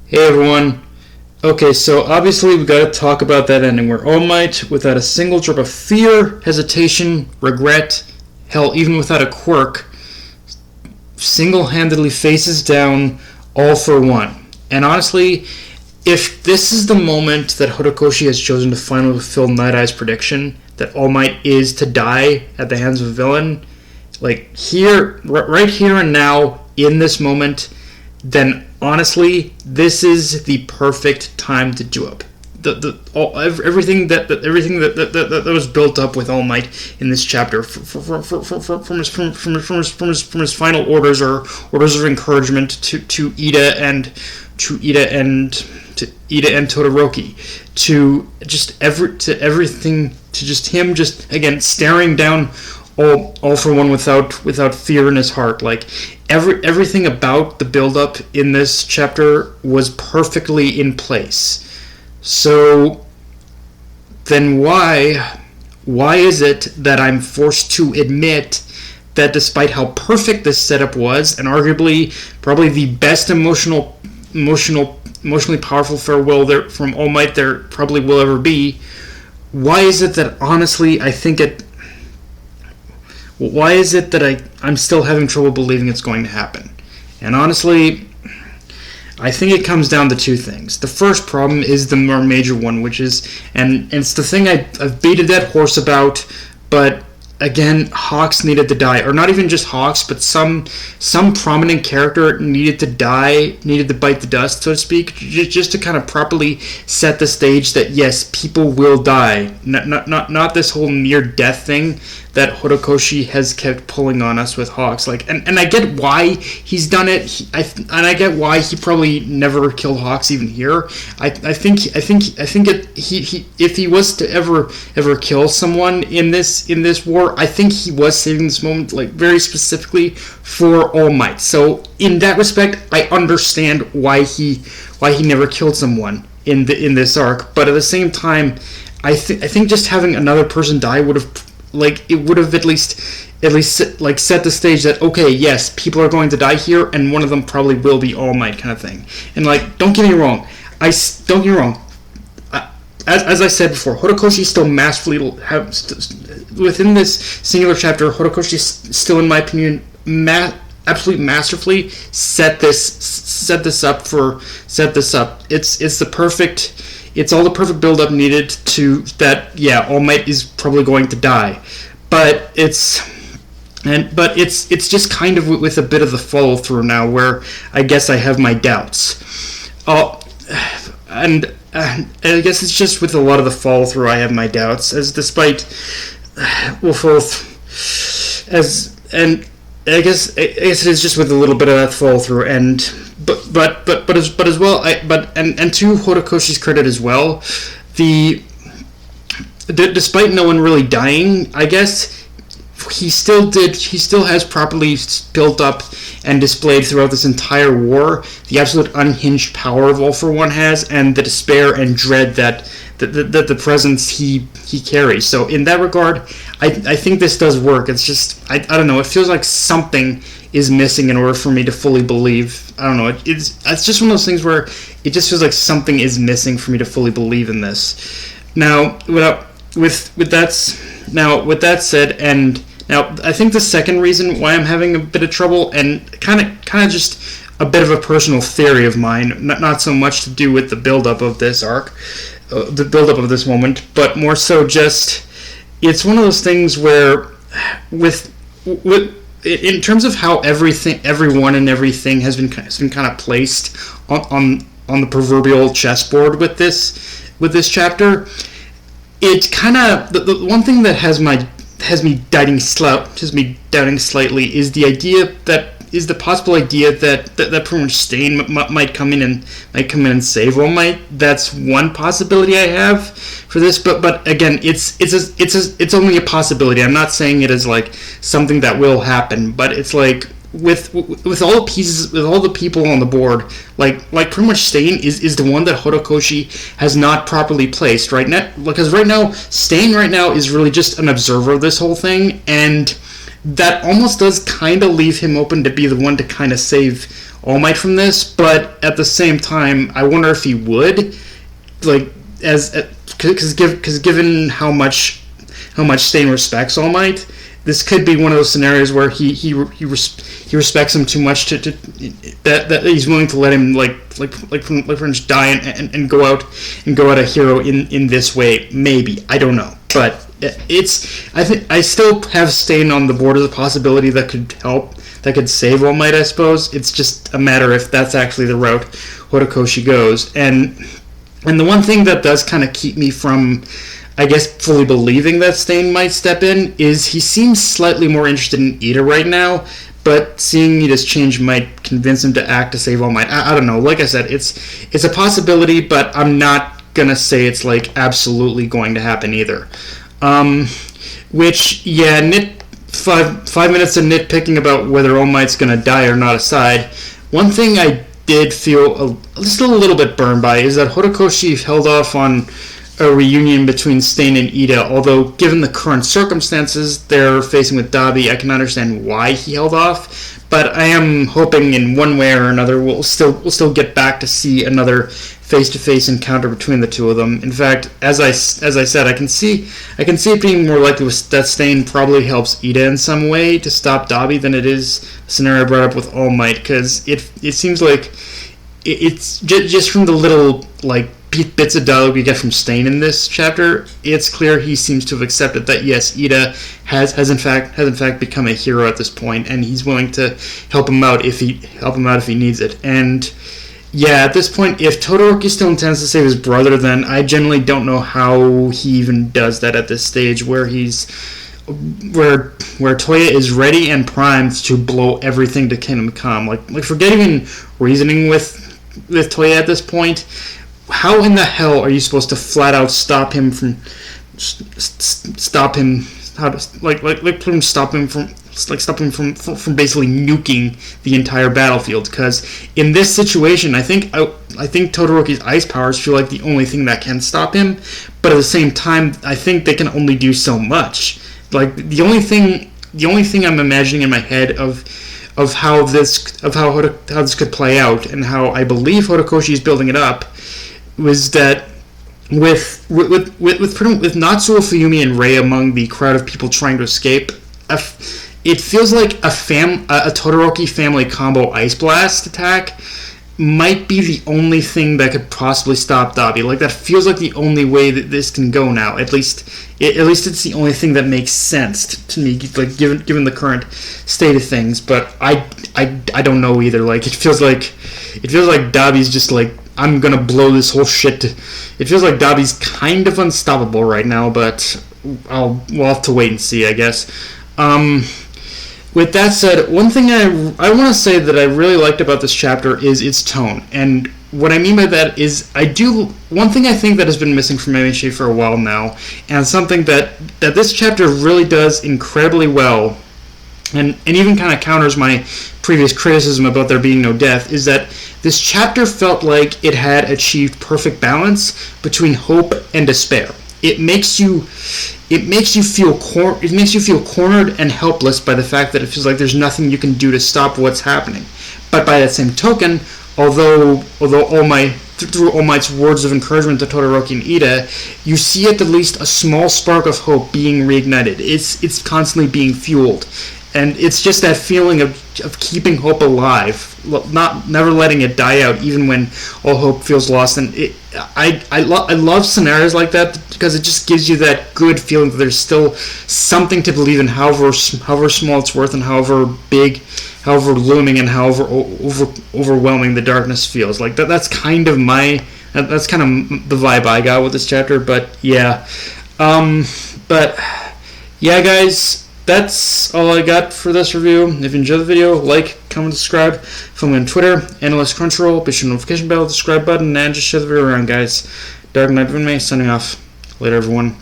Hey everyone. Okay, so obviously we gotta talk about that ending where All Might, without a single drop of fear, hesitation, regret, hell, even without a quirk, single-handedly faces down All for One. And honestly, if this is the moment that Horikoshi has chosen to finally fulfill Night-Eye's prediction, that All Might is to die at the hands of a villain, like here, right here and now, in this moment, then honestly, this is the perfect time to do it. Everything that was built up with All Might in this chapter, from his final orders or orders of encouragement to Ida and Todoroki, to everything, to just him just again staring down all for one without fear in his heart. Like everything about the build-up in this chapter was perfectly in place. So then why is it that I'm forced to admit that despite how perfect this setup was, and arguably probably the best emotionally powerful farewell there from All Might there probably will ever be, why is it that honestly why is it that I'm still having trouble believing it's going to happen? And honestly, I think it comes down to two things. The first problem is the more major one, which is, and it's the thing I've beat a dead horse about, but again, Hawks needed to die. Or not even just Hawks, but some prominent character needed to die, needed to bite the dust, so to speak, just to kind of properly set the stage that, yes, people will die. Not this whole near-death thing that Horikoshi has kept pulling on us with Hawks. Like, and I get why he's done it, and I get why he probably never killed Hawks even here. I think if he was to ever kill someone in this war, I think he was saving this moment like very specifically for All Might. So in that respect, I understand why he never killed someone in this arc. But at the same time, I think just having another person die would have at least like set the stage that, okay, yes, people are going to die here, and one of them probably will be All Might, kind of thing. And like, don't get me wrong, as I said before, Horikoshi still masterfully within this singular chapter. Horikoshi still, in my opinion, absolutely masterfully set this up. It's all the perfect build-up needed to that. Yeah, All Might is probably going to die, but it's just kind of with a bit of the follow-through now, where I guess I have my doubts. And I guess it's just with a lot of the follow-through I have my doubts, as despite I guess it is just with a little bit of that follow-through, and but as well, to Horikoshi's credit as well, despite no one really dying, I guess he still has properly built up and displayed throughout this entire war the absolute unhinged power of All for One has, and the despair and dread that the presence he carries. So in that regard, I think this does work. It's just I don't know. It feels like something is missing in order for me to fully believe. I don't know. It's just one of those things where it just feels like something is missing for me to fully believe in this. Now, with that said, and now I think the second reason why I'm having a bit of trouble, and kind of just a bit of a personal theory of mine, not so much to do with the build-up of this arc, the build-up of this moment, but more so just it's one of those things where with in terms of how everyone and everything has been kind of placed on the proverbial chessboard with this chapter, it's kind of the one thing that has me doubting slightly is the possible idea that pretty much Stain might come in and save All Might. That's one possibility I have for this, but again, it's only a possibility. I'm not saying it is like something that will happen, but it's like with all the pieces, with all the people on the board, like pretty much Stain is the one that Horikoshi has not properly placed right now, because right now Stain is really just an observer of this whole thing, and that almost does kind of leave him open to be the one to kind of save All Might from this, but at the same time, I wonder if he would, like, because given how much Stain respects All Might, this could be one of those scenarios where he respects him too much that he's willing to let him pretty much die and go out a hero in this way. Maybe, I don't know, but I still have Stain on the board as a possibility that could help, that could save All Might. I suppose it's just a matter if that's actually the route Horikoshi goes, and the one thing that does kind of keep me from, I guess, fully believing that Stain might step in is he seems slightly more interested in Ida right now, but seeing Ida's change might convince him to act to save All Might. I don't know. Like I said, it's a possibility, but I'm not gonna say it's like absolutely going to happen either. Which, yeah, 5 minutes of nitpicking about whether All Might's gonna die or not aside, one thing I did feel just a little bit burned by is that Horikoshi held off on a reunion between Stain and Ida, although given the current circumstances they're facing with Dabi, I can understand why he held off, but I am hoping in one way or another we'll still get back to see another face-to-face encounter between the two of them. In fact, as I said, I can see it being more likely that Stain probably helps Ida in some way to stop Dabi than it is the scenario I brought up with All Might, because it seems like it's just from the little like bits of dialogue we get from Stain in this chapter, it's clear he seems to have accepted that yes, Ida has in fact become a hero at this point, and he's willing to help him out if he needs it. And yeah, at this point, if Todoroki still intends to save his brother, then I generally don't know how he even does that at this stage, where Toya is ready and primed to blow everything to Kingdom Come. Like forget even reasoning with Toya at this point. How in the hell are you supposed to flat out stop him from basically nuking the entire battlefield? Because in this situation, I think Todoroki's ice powers feel like the only thing that can stop him, but at the same time, I think they can only do so much. Like the only thing I'm imagining in my head of how this could play out, and how I believe Horikoshi is building it up, was that with Natsuo, Fuyumi, and Rei among the crowd of people trying to escape, it feels like a Todoroki family combo Ice Blast attack might be the only thing that could possibly stop Dabi. Like that feels like the only way that this can go now. At least it's the only thing that makes sense to me, like given the current state of things. But I don't know either. Like it feels like Dabi's just like, I'm gonna blow this whole shit. It feels like Dabi's kind of unstoppable right now, but we'll have to wait and see, I guess. With that said, one thing I want to say that I really liked about this chapter is its tone. And what I mean by that is one thing I think that has been missing from MHA for a while now, and something that this chapter really does incredibly well, and even kind of counters my previous criticism about there being no death, is that this chapter felt like it had achieved perfect balance between hope and despair. It makes you feel cornered and helpless by the fact that it feels like there's nothing you can do to stop what's happening. But by that same token, although through All Might's words of encouragement to Todoroki and Ida, you see at the least a small spark of hope being reignited. It's constantly being fueled. And it's just that feeling of keeping hope alive, never letting it die out, even when all hope feels lost. And I love scenarios like that, because it just gives you that good feeling that there's still something to believe in, however small it's worth, and however big, however looming, and however overwhelming the darkness feels. Like that's kind of the vibe I got with this chapter. But yeah, guys. That's all I got for this review. If you enjoyed the video, like, comment, subscribe. Follow me on Twitter, Analyst Crunchyroll. Be sure to notification bell, the subscribe button, and just share the video around, guys. Dark Knight Vinmay, signing off. Later, everyone.